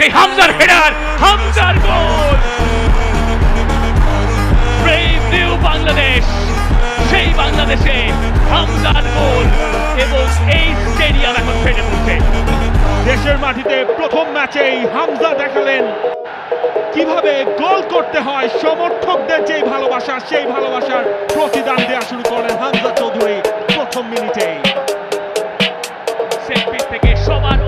সেই হামজার হেডার, হামজার গোল। ব্রেভ নিউ বাংলাদেশ, সেই বাংলাদেশে হামজার গোল এবং এই স্টেডিয়াম এখন ফেটে পড়ছে। দেশের মাটিতে প্রথম ম্যাচেই হামজা দেখালেন কিভাবে গোল করতে হয়। সমর্থকদের যেই ভালোবাসা, সেই ভালোবাসার প্রতিদান দেওয়া শুরু করলেন হামজা চৌধুরী প্রথম মিনিটেই। সেট পিচ থেকে সবার